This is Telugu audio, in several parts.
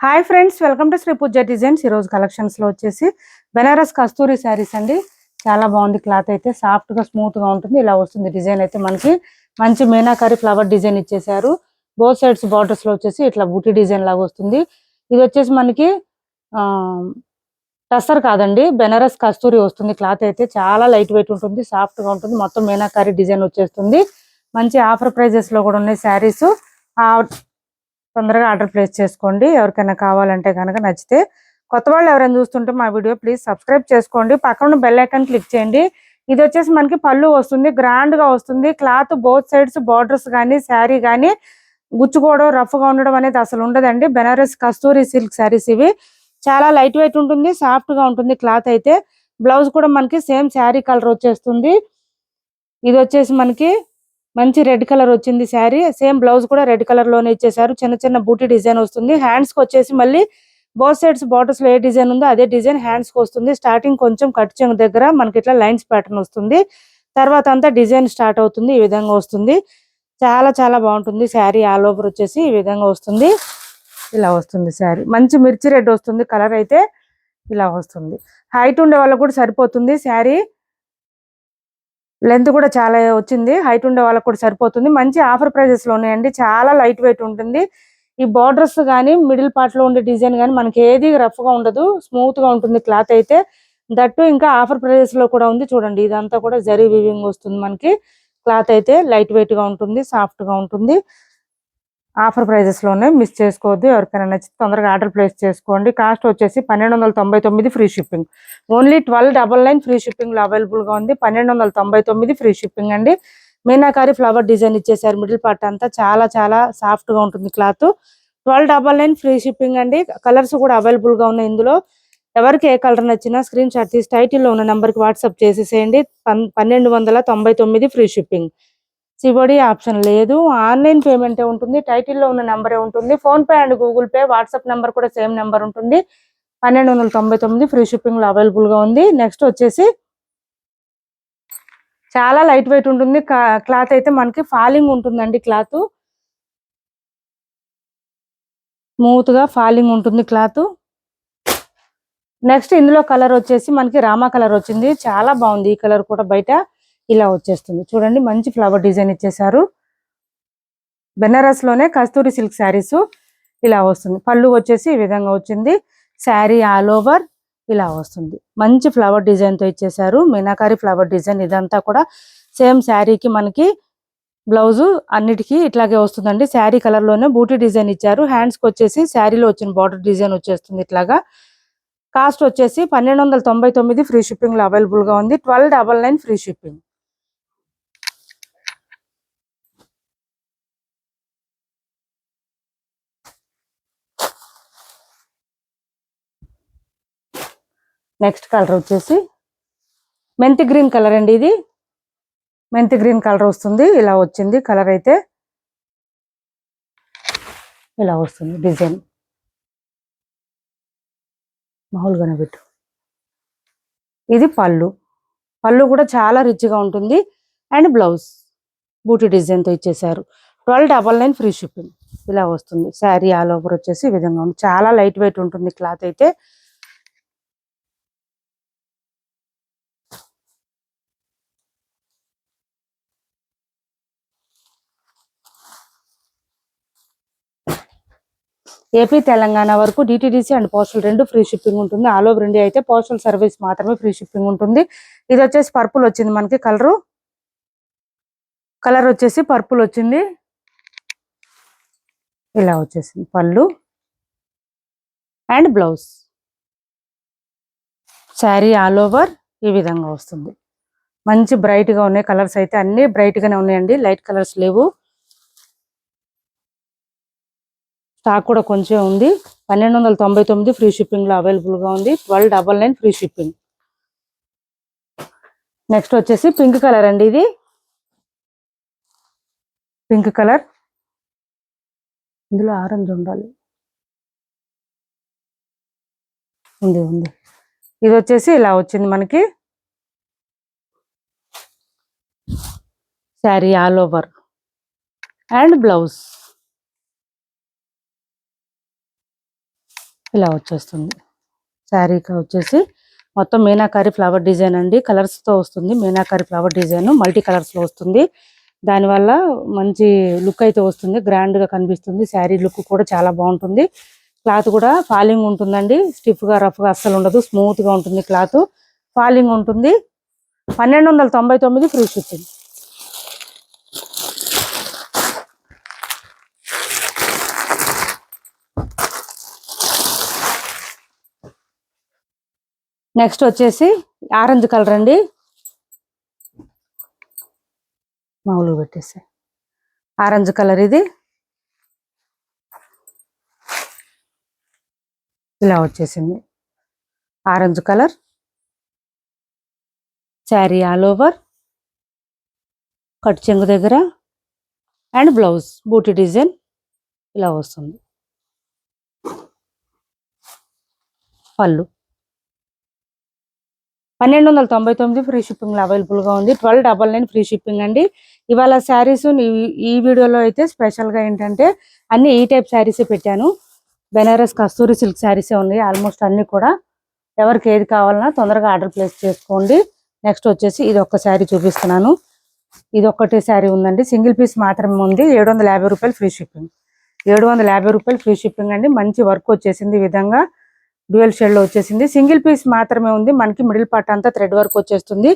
Hi friends, welcome to Shri Pooja designs. ఈరోజు కలెక్షన్స్లో వచ్చేసి బెనారస్ కస్తూరి శారీస్ అండి. చాలా బాగుంది. క్లాత్ అయితే సాఫ్ట్గా స్మూత్గా ఉంటుంది. ఇలా వస్తుంది డిజైన్ అయితే మనకి మంచి మీనాకారి ఫ్లవర్ డిజైన్ ఇచ్చేసారు. బోత్ సైడ్స్ బార్డర్స్లో వచ్చేసి ఇట్లా బూటీ డిజైన్ లాగా వస్తుంది. ఇది వచ్చేసి మనకి టస్సర్ కాదండి, బెనారస్ కస్తూరి వస్తుంది. క్లాత్ అయితే చాలా లైట్ వెయిట్ ఉంటుంది, సాఫ్ట్గా ఉంటుంది. మొత్తం మీనాకారి డిజైన్ వచ్చేస్తుంది. మంచి ఆఫర్ ప్రైజెస్లో కూడా ఉన్నాయి శారీస్. తొందరగా ఆర్డర్ ప్లేస్ చేసుకోండి. ఎవరికైనా కావాలంటే కనుక నచ్చితే. కొత్త వాళ్ళు ఎవరైనా చూస్తుంటే మా వీడియో ప్లీజ్ సబ్స్క్రైబ్ చేసుకోండి. పక్కన బెల్ ఐకాన్ క్లిక్ చేయండి. ఇది వచ్చేసి మనకి పళ్ళు వస్తుంది, గ్రాండ్ గా వస్తుంది. క్లాత్ బోత్ సైడ్స్ బార్డర్స్ కానీ శారీ కానీ గుచ్చుకోవడం రఫ్ గా ఉండడం అనేది అసలు ఉండదండి. బెనారస్ కస్తూరి సిల్క్ శారీస్ ఇవి. చాలా లైట్ వెయిట్ ఉంటుంది, సాఫ్ట్ గా ఉంటుంది క్లాత్ అయితే. బ్లౌజ్ కూడా మనకి సేమ్ శారీ కలర్ వచ్చేస్తుంది. ఇది వచ్చేసి మనకి మంచి రెడ్ కలర్ వచ్చింది శారీ. సేమ్ బ్లౌజ్ కూడా రెడ్ కలర్ లోనే ఇచ్చేసారు. చిన్న చిన్న బూటీ డిజైన్ వస్తుంది. హ్యాండ్స్ కి వచ్చేసి మళ్ళీ బోత్ సైడ్స్ బార్డర్స్ లో ఏ డిజైన్ ఉందో అదే డిజైన్ హ్యాండ్స్ కి వస్తుంది. స్టార్టింగ్ కొంచెం కట్ చెంగు దగ్గర మనకి ఇట్లా లైన్స్ ప్యాటర్న్ వస్తుంది. తర్వాత అంతా డిజైన్ స్టార్ట్ అవుతుంది. ఈ విధంగా వస్తుంది. చాలా చాలా బాగుంటుంది శారీ. ఆల్ ఓవర్ వచ్చేసి ఈ విధంగా వస్తుంది. ఇలా వస్తుంది శారీ. మంచి మిర్చి రెడ్ వస్తుంది కలర్ అయితే. ఇలా వస్తుంది. హైట్ ఉండే వాళ్ళకు కూడా సరిపోతుంది శారీ. లెంత్ కూడా చాలా వచ్చింది. హైట్ ఉండే వాళ్ళకి కూడా సరిపోతుంది. మంచి ఆఫర్ ప్రైజెస్ లో ఉన్నాయండి. చాలా లైట్ వెయిట్ ఉంటుంది. ఈ బార్డర్స్ కానీ మిడిల్ పార్ట్ లో ఉండే డిజైన్ కానీ మనకి ఏది రఫ్ గా ఉండదు, స్మూత్ గా ఉంటుంది క్లాత్ అయితే. దట్టు ఇంకా ఆఫర్ ప్రైజెస్ లో కూడా ఉంది. చూడండి, ఇదంతా కూడా జరీ వీవింగ్ వస్తుంది మనకి. క్లాత్ అయితే లైట్ వెయిట్ గా ఉంటుంది, సాఫ్ట్ గా ఉంటుంది. ఆఫర్ ప్రైజెస్ లోనే మిస్ చేసుకోవద్దు. ఎవరికైనా నచ్చితే తొందరగా ఆర్డర్ ప్లేస్ చేసుకోండి. కాస్ట్ వచ్చేసి 1299 free shipping. Only 1299 free shipping లో అవైలబుల్ గా ఉంది. 1299 ఫ్రీ షిప్పింగ్ అండి. మీనాకారి ఫ్లవర్ డిజైన్ ఇచ్చేసారు. మిడిల్ పార్ట్ అంతా చాలా చాలా సాఫ్ట్ గా ఉంటుంది క్లాత్. 1299 ఫ్రీ షిప్పింగ్ అండి. కలర్స్ కూడా అవైలబుల్ గా ఉన్నాయి ఇందులో. ఎవరికి ఏ కలర్ నచ్చినా స్క్రీన్ షాట్ తీసి టైటిల్లో ఉన్న నెంబర్ కి వాట్సాప్ చేసేసేయండి. 1299 ఫ్రీ షిప్పింగ్. సిబడి ఆప్షన్ లేదు. ఆన్లైన్ పేమెంటే ఉంటుంది. టైటిల్లో ఉన్న నెంబరే ఉంటుంది. Phone pay and Google pay, WhatsApp number కూడా సేమ్ నెంబర్ ఉంటుంది. 1299 ఫ్రీ షిప్పింగ్ లో అవైలబుల్ గా ఉంది. నెక్స్ట్ వచ్చేసి చాలా లైట్ వెయిట్ ఉంటుంది. క్లాత్ అయితే మనకి ఫాలింగ్ ఉంటుందండి. క్లాత్ స్మూత్ గా ఫాలింగ్ ఉంటుంది క్లాత్. నెక్స్ట్ ఇందులో కలర్ వచ్చేసి మనకి రామా కలర్ వచ్చింది. చాలా బాగుంది. ఈ కలర్ కూడా బయట ఇలా వచ్చేస్తుంది. చూడండి, మంచి ఫ్లవర్ డిజైన్ ఇచ్చేసారు. బెనారస్ లోనే కస్తూరి సిల్క్ శారీస్ ఇలా వస్తుంది. పళ్ళు వచ్చేసి ఈ విధంగా వచ్చింది. శారీ ఆల్ ఓవర్ ఇలా వస్తుంది. మంచి ఫ్లవర్ డిజైన్ తో ఇచ్చేసారు. Meenakari flower design. ఇదంతా కూడా సేమ్ శారీకి మనకి బ్లౌజ్ అన్నిటికీ ఇట్లాగే వస్తుందండి. శారీ కలర్ లోనే బూటీ డిజైన్ ఇచ్చారు. హ్యాండ్స్ కి వచ్చేసి శారీలో వచ్చిన బార్డర్ డిజైన్ వచ్చేస్తుంది ఇట్లాగా. కాస్ట్ వచ్చేసి 1299 ఫ్రీ షిప్పింగ్ లో అవైలబుల్ గా ఉంది. 1299 ఫ్రీ షిప్పింగ్. నెక్స్ట్ కలర్ వచ్చేసి మెంతి గ్రీన్ కలర్ అండి. ఇది మెంతి గ్రీన్ కలర్ వస్తుంది. ఇలా వచ్చింది కలర్ అయితే. ఇలా వస్తుంది డిజైన్. మామూలుగానే పెట్టు. ఇది పళ్ళు. పళ్ళు కూడా చాలా రిచ్ గా ఉంటుంది. అండ్ బ్లౌజ్ బూటీ డిజైన్ తో ఇచ్చేసారు. 1299 ఫ్రీ షిప్పింగ్. ఇలా వస్తుంది. శారీ ఆల్ ఓవర్ వచ్చేసి ఈ విధంగా ఉంది. చాలా లైట్ వెయిట్ ఉంటుంది క్లాత్ అయితే. ఏపీ తెలంగాణ వరకు డిటిడిసి అండ్ పోస్టల్ రెండు ఫ్రీ షిప్పింగ్ ఉంటుంది. ఆల్ ఓవర్ ఇండియా అయితే పోస్టల్ సర్వీస్ మాత్రమే ఫ్రీ షిప్పింగ్ ఉంటుంది. ఇది వచ్చేసి పర్పుల్ వచ్చింది మనకి. కలర్ వచ్చేసి పర్పుల్ వచ్చింది. ఇలా వచ్చేసింది పళ్ళు and blouse. Sari all over ఈ విధంగా వస్తుంది. మంచి బ్రైట్ గా ఉన్నాయి కలర్స్ అయితే. అన్ని బ్రైట్ గానే ఉన్నాయండి, లైట్ కలర్స్ లేవు. స్టాక్ కూడా కొంచెం ఉంది. 1299 ఫ్రీ షిప్పింగ్ లో అవైలబుల్ గా ఉంది. 1299 ఫ్రీ షిప్పింగ్. నెక్స్ట్ వచ్చేసి పింక్ కలర్ అండి. ఇది పింక్ కలర్. ఇందులో ఆరెంజ్ ఉండాలి. ఉంది ఉంది. ఇది వచ్చేసి ఇలా వచ్చింది మనకి. Sari all over and blouse. ఇలా వచ్చేస్తుంది. శారీకి వచ్చేసి మొత్తం మీనాకారి ఫ్లవర్ డిజైన్ అండి. కలర్స్తో వస్తుంది. మీనాకారి ఫ్లవర్ డిజైన్ మల్టీ కలర్స్లో వస్తుంది. దానివల్ల మంచి లుక్ అయితే వస్తుంది. గ్రాండ్గా కనిపిస్తుంది. శారీ లుక్ కూడా చాలా బాగుంటుంది. క్లాత్ కూడా ఫాలింగ్ ఉంటుందండి. స్టిఫ్గా రఫ్గా అస్సలు ఉండదు. స్మూత్గా ఉంటుంది. క్లాత్ ఫాలింగ్ ఉంటుంది. 1299 ఫ్రీ షిప్పింగ్. నెక్స్ట్ వచ్చేసి ఆరెంజ్ కలర్ అండి. మామూలుగా పెట్టేసి ఆరెంజ్ కలర్ ఇది ఇలా వచ్చేసింది. Orange colour sari all over cut చెంగు దగ్గర అండ్ బ్లౌజ్ బూటీ డిజైన్ ఇలా వస్తుంది. పళ్ళు 1299 ఫ్రీ షిప్పింగ్ అవైలబుల్గా ఉంది. 1299 ఫ్రీ షిప్పింగ్ అండి. ఇవాళ శారీస్ ఈ వీడియోలో అయితే స్పెషల్గా ఏంటంటే అన్ని ఈ టైప్ శారీసే పెట్టాను. బెనారస్ కస్తూరి సిల్క్ శారీసే ఉన్నాయి ఆల్మోస్ట్ అన్ని కూడా. ఎవరికి ఏది కావాలన్నా తొందరగా ఆర్డర్ ప్లేస్ చేసుకోండి. నెక్స్ట్ వచ్చేసి ఇది ఒక్క శారీ చూపిస్తున్నాను. ఇది ఒక్కటే శారీ ఉందండి. సింగిల్ పీస్ మాత్రమే ఉంది. 750 రూపాయలు ఫ్రీ షిప్పింగ్. 750 రూపాయలు ఫ్రీ షిప్పింగ్ అండి. మంచి వర్క్ వచ్చేసింది. ఈ విధంగా డ్యూయల్ షేడ్ లో వచ్చేసింది. సింగిల్ పీస్ మాత్రమే ఉంది. మనకి మిడిల్ పార్ట్ అంతా థ్రెడ్ వర్క్ వచ్చేస్తుంది.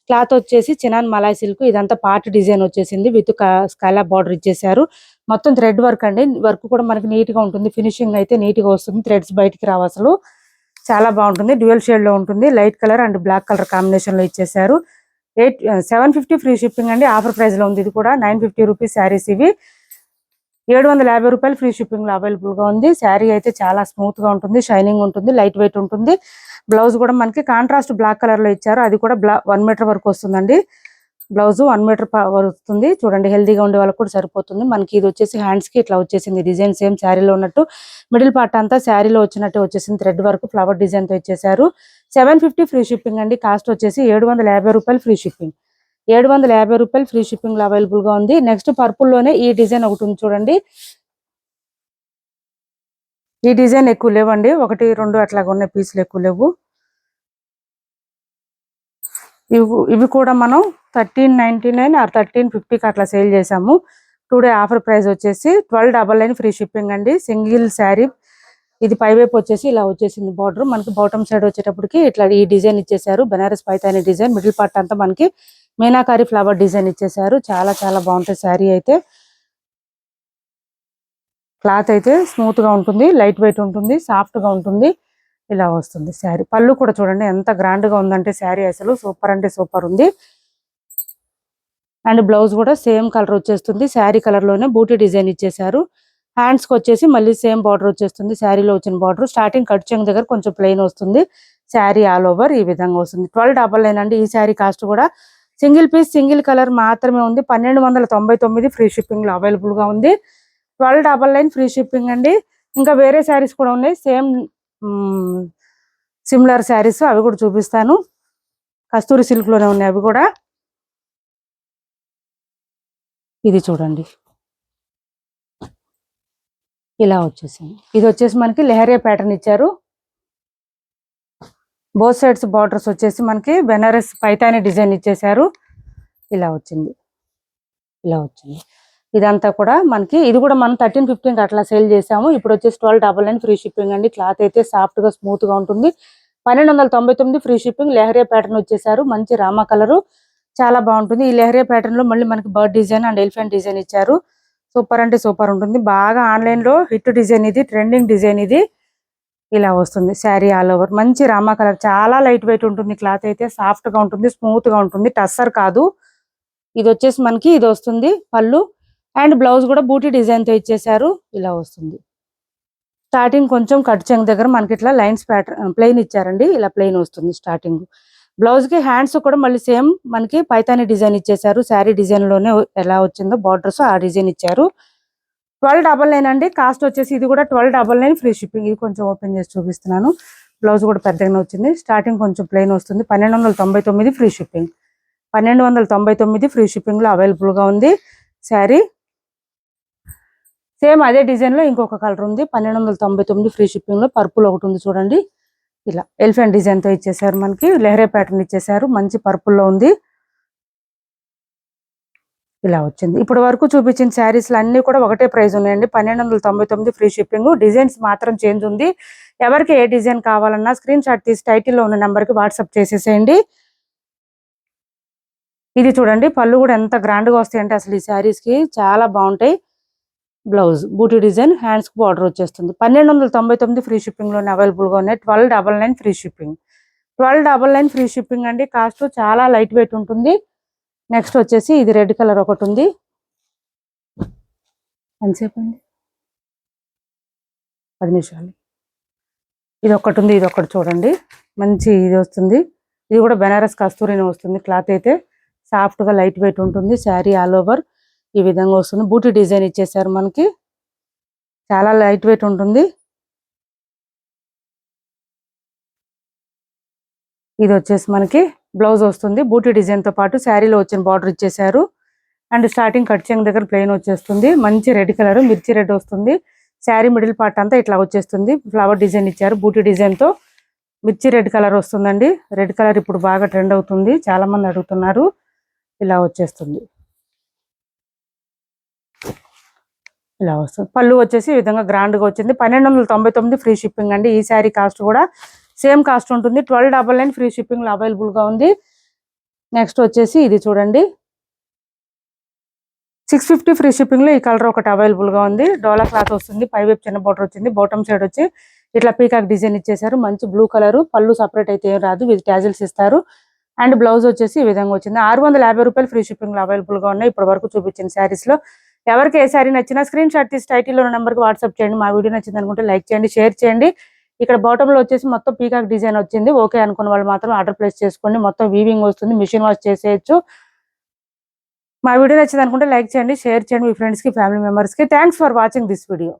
క్లాత్ వచ్చేసి చినాన్ మలాయ్ సిల్క్. ఇదంతా పార్ట్ డిజైన్ వచ్చేసింది. విత్ స్కాలప్ బార్డర్ ఇచ్చేసారు. మొత్తం థ్రెడ్ వర్క్ అండి. వర్క్ కూడా మనకి నీట్ గా ఉంటుంది. ఫినిషింగ్ అయితే నీట్ గా వస్తుంది. థ్రెడ్స్ బయటికి రావు అసలు. చాలా బాగుంటుంది. డ్యూయల్ షేడ్ లో ఉంటుంది. Light colour and black colour combination లో ఇచ్చేసారు. 750 ఫ్రీ షిప్పింగ్ అండి. ఆఫర్ ప్రైస్ లో ఉంది. ఇది కూడా 950 రూపీస్ శారీస్ ఇవి. 750 రూపాయలు ఫ్రీ షిప్పింగ్ లో అవైలబుల్ గా ఉంది. శారీ అయితే చాలా స్మూత్ గా ఉంటుంది. షైనింగ్ ఉంటుంది. లైట్ వెయిట్ ఉంటుంది. బ్లౌజ్ కూడా మనకి కాంట్రాస్ట్ బ్లాక్ కలర్ లో ఇచ్చారు. అది కూడా 1 మీటర్ వరకు వస్తుందండి. బ్లౌజ్ 1 మీటర్ వస్తుంది. చూడండి హెల్దీగా ఉండే వాళ్ళకి కూడా సరిపోతుంది. మనకి ఇది వచ్చేసి హ్యాండ్స్ కి ఇట్లా వచ్చేసింది. డిజైన్ సేమ్ శారీలో ఉన్నట్టు. మిడిల్ పార్ట్ అంతా శారీలో వచ్చినట్టు వచ్చేసింది. థ్రెడ్ వర్క్ ఫ్లవర్ డిజైన్ తో ఇచ్చేసారు. 750 ఫ్రీ షిప్పింగ్ అండి. కాస్ట్ వచ్చేసి 750 రూపాయలు ఫ్రీ షిప్పింగ్. 750 రూపాయలు ఫ్రీ షిప్పింగ్ లో అవైలబుల్ గా ఉంది. నెక్స్ట్ పర్పుల్ లోనే ఈ డిజైన్ ఒకటి ఉంది చూడండి. ఈ డిజైన్ ఎక్కువ లేవండి. 1, 2 అట్లాగా ఉన్న పీసులు ఎక్కువ లేవు. ఇవి కూడా మనం 1399 ఆర్ 1350కి అట్లా సేల్ చేసాము. టుడే ఆఫర్ ప్రైస్ వచ్చేసి 1299 ఫ్రీ షిప్పింగ్ అండి. సింగిల్ శారీ ఇది పైవైపు వచ్చేసి ఇలా వచ్చేసింది. బార్డర్ మనకి బాటమ్ సైడ్ వచ్చేటప్పటికి ఇట్లా ఈ డిజైన్ ఇచ్చేసారు. Banaras Paithani design. Middle part అంతా మనకి మీనాకారి ఫ్లవర్ డిజైన్ ఇచ్చేసారు. చాలా చాలా బాగుంటుంది శారీ అయితే. క్లాత్ అయితే స్మూత్ గా ఉంటుంది. లైట్ వెయిట్ ఉంటుంది. సాఫ్ట్ గా ఉంటుంది. ఇలా వస్తుంది శారీ. పళ్ళు కూడా చూడండి ఎంత గ్రాండ్ గా ఉందంటే శారీ అసలు సూపర్ అంటే సూపర్ ఉంది. అండ్ బ్లౌజ్ కూడా సేమ్ కలర్ వచ్చేస్తుంది. శారీ కలర్ లోనే బూటీ డిజైన్ ఇచ్చేసారు. హ్యాండ్స్ కి వచ్చేసి మళ్ళీ సేమ్ బార్డర్ వచ్చేస్తుంది. శారీలో వచ్చిన బార్డర్. స్టార్టింగ్ కట్ చెంగు దగ్గర కొంచెం ప్లెయిన్ వస్తుంది. శారీ ఆల్ ఓవర్ ఈ విధంగా వస్తుంది. 1299 అండి. ఈ శారీ కాస్ట్ కూడా సింగిల్ పీస్ సింగిల్ కలర్ మాత్రమే ఉంది. 1299 ఫ్రీ షిప్పింగ్ లో అవైలబుల్ గా ఉంది. 1299 ఫ్రీ షిప్పింగ్ అండి. ఇంకా వేరే శారీస్ కూడా ఉన్నాయి. సేమ్ సిమిలర్ శారీస్ అవి కూడా చూపిస్తాను. కస్తూరి సిల్క్ లోనే ఉన్నాయి అవి కూడా. ఇది చూడండి ఇలా వచ్చేసింది. ఇది వచ్చేసి మనకి లెహరియా ప్యాటర్న్ ఇచ్చారు. బోత్ సైడ్స్ బార్డర్స్ వచ్చేసి మనకి బెనారస్ పైతాని డిజైన్ ఇచ్చేసారు. ఇలా వచ్చింది. ఇలా వచ్చింది. ఇదంతా కూడా మనకి ఇది కూడా మనం 1350 అట్లా సేల్ చేసాము. ఇప్పుడు వచ్చేసి 1299 ఫ్రీ షిప్పింగ్ అండి. క్లాత్ అయితే సాఫ్ట్ గా స్మూత్ గా ఉంటుంది. 1299 ఫ్రీ షిప్పింగ్. లెహరియా ప్యాటర్న్ వచ్చేసారు. మంచి రామా కలరు చాలా బాగుంటుంది. ఈ లెహరియా ప్యాటర్న్ లో మళ్ళీ మనకి bird design and elephant design ఇచ్చారు. సూపర్ అంటే సూపర్ ఉంటుంది. బాగా ఆన్లైన్ లో హిట్ డిజైన్ ఇది. ట్రెండింగ్ డిజైన్ ఇది. ఇలా వస్తుంది శారీ ఆల్ ఓవర్. మంచి రామా కలర్. చాలా లైట్ వెయిట్ ఉంటుంది. క్లాత్ అయితే సాఫ్ట్ గా ఉంటుంది. స్మూత్ గా ఉంటుంది. టస్సర్ కాదు. ఇది వచ్చేసి మనకి ఇది వస్తుంది పళ్ళు. అండ్ బ్లౌజ్ కూడా బూటీ డిజైన్ తో ఇచ్చేసారు. ఇలా వస్తుంది. స్టార్టింగ్ కొంచెం కట్ చెంగు దగ్గర మనకి ఇట్లా లైన్స్ ప్యాటర్న్ ప్లెయిన్ ఇచ్చారండి. ఇలా ప్లెయిన్ వస్తుంది స్టార్టింగ్. బ్లౌజ్ కి హ్యాండ్స్ కూడా మళ్ళీ సేమ్ మనకి పైతాని డిజైన్ ఇచ్చేసారు. శారీ డిజైన్ లోనే ఎలా వచ్చిందో బార్డర్స్ ఆ డిజైన్ ఇచ్చారు. 1299 అండి. కాస్ట్ వచ్చేసి ఇది కూడా 1299 ఫ్రీ షిప్పింగ్. ఇది కొంచెం ఓపెన్ చేసి చూపిస్తున్నాను. బ్లౌజ్ కూడా పెద్దగానే వచ్చింది. స్టార్టింగ్ కొంచెం ప్లెయిన్ వస్తుంది. 1299 ఫ్రీ షిప్పింగ్. 1299 ఫ్రీ షిప్పింగ్ లో అవైలబుల్ గా ఉంది శారీ. సేమ్ అదే డిజైన్ లో ఇంకొక కలర్ ఉంది 1299 ఫ్రీ షిప్పింగ్ లో. పర్పుల్ ఒకటి ఉంది చూడండి, ఇలా ఎలిఫెంట్ డిజైన్ తో ఇచ్చేసారు మనకి. లెహరే ప్యాటర్న్ ఇచ్చేసారు, మంచి పర్పుల్ లో ఉంది. ఇలా వచ్చింది. ఇప్పుడు వరకు చూపించిన శారీస్లు అన్ని కూడా ఒకటే ప్రైస్ ఉన్నాయండి, 1299 ఫ్రీ షిప్పింగ్. డిజైన్స్ మాత్రం చేంజ్ ఉంది. ఎవరికి ఏ డిజైన్ కావాలన్నా స్క్రీన్ షాట్ తీసి టైటిల్లో ఉన్న నెంబర్కి వాట్సాప్ చేసేసేయండి. ఇది చూడండి, పళ్ళు కూడా ఎంత గ్రాండ్ గా వస్తాయి అంటే అసలు ఈ శారీస్ కి చాలా బాగుంటాయి. బ్లౌజ్ బూటీ డిజైన్, హ్యాండ్స్ కి బార్డర్ వచ్చేస్తుంది. 1299 ఫ్రీ షిప్పింగ్ లోనే అవైలబుల్ గా ఉన్నాయి. 1299 ఫ్రీ షిప్పింగ్. 1299 ఫ్రీ షిప్పింగ్ అండి. కాస్ట్ చాలా లైట్ వెయిట్ ఉంటుంది. నెక్స్ట్ వచ్చేసి ఇది రెడ్ కలర్ ఒకటి ఉంది. ఎంతసేపు అండి, 10 నిమిషాలు. ఇది ఒకటి ఉంది, ఇది ఒకటి చూడండి, మంచి ఇది వస్తుంది. ఇది కూడా బెనారస్ కస్తూరిని వస్తుంది. క్లాత్ అయితే సాఫ్ట్ గా లైట్ వెయిట్ ఉంటుంది. శారీ ఆల్ ఓవర్ ఈ విధంగా వస్తుంది. బూటీ డిజైన్ ఇచ్చేసారు మనకి, చాలా లైట్ వెయిట్ ఉంటుంది. ఇది వచ్చేసి మనకి బ్లౌజ్ వస్తుంది. బూటీ డిజైన్ తో పాటు శారీలో వచ్చిన బార్డర్ ఇచ్చేసారు. అండ్ స్టార్టింగ్ కట్ చెంగ్ దగ్గర ప్లెయిన్ వచ్చేస్తుంది. మంచి రెడ్ కలర్, మిర్చి రెడ్ వస్తుంది. శారీ మిడిల్ పార్ట్ అంతా ఇట్లా వచ్చేస్తుంది. ఫ్లవర్ డిజైన్ ఇచ్చారు బూటీ డిజైన్ తో. మిర్చి రెడ్ కలర్ వస్తుందండి. రెడ్ కలర్ ఇప్పుడు బాగా ట్రెండ్ అవుతుంది, చాలా మంది అడుగుతున్నారు. ఇలా వచ్చేస్తుంది, ఇలా వస్తుంది. పళ్ళు వచ్చేసి ఈ విధంగా గ్రాండ్ గా వచ్చింది. 1299 ఫ్రీ షిప్పింగ్ అండి. ఈ శారీ కాస్ట్ కూడా సేమ్ కాస్ట్ ఉంటుంది. 1299 ఫ్రీ షిప్పింగ్ లో అవైలబుల్ గా ఉంది. నెక్స్ట్ వచ్చేసి ఇది చూడండి, 650 ఫ్రీ షిప్పింగ్ లో ఈ కలర్ ఒకటి అవైలబుల్ గా ఉంది. డోలా క్లాత్ వస్తుంది, పై వైపు చిన్న బోర్డర్ వచ్చింది. బాటమ్ సైడ్ వచ్చి ఇట్లా పీకాక్ డిజైన్ ఇచ్చేసారు. మంచి బ్లూ కలర్. పళ్ళు సపరేట్ అయితే ఏం రాదు, విత్ టాజిల్స్ ఇస్తారు. అండ్ బ్లౌజ్ వచ్చేసి ఈ విధంగా వచ్చింది. 650 రూపాయలు ఫ్రీ షిప్పింగ్ లో అవైలబుల్ గా ఉన్నాయి. ఇప్పటి వరకు చూపించిన శారీస్ లో ఎవరికి ఏ శారీ నచ్చినా స్క్రీన్ షాట్ తీసి టైటిల్ లో నెంబర్ కి వాట్సాప్ చేయండి. మా వీడియో నచ్చింది అనుకుంటే లైక్ చేయండి, షేర్ చేయండి. ఇక్కడ బాటమ్ లో వచ్చేసి మొత్తం పీకాక్ డిజైన్ వచ్చింది. ఓకే అనుకున్న వాళ్ళు మాత్రం ఆర్డర్ ప్లేస్ చేసుకోండి. మొత్తం వీవింగ్ వస్తుంది, మిషన్ వాష్ చేసేయచ్చు. మా వీడియో నచ్చింది అనుకుంటే లైక్ చేయండి, షేర్ చేయండి మీ ఫ్రెండ్స్ కి, ఫ్యామిలీ మెంబర్స్ కి. Thanks for watching this video.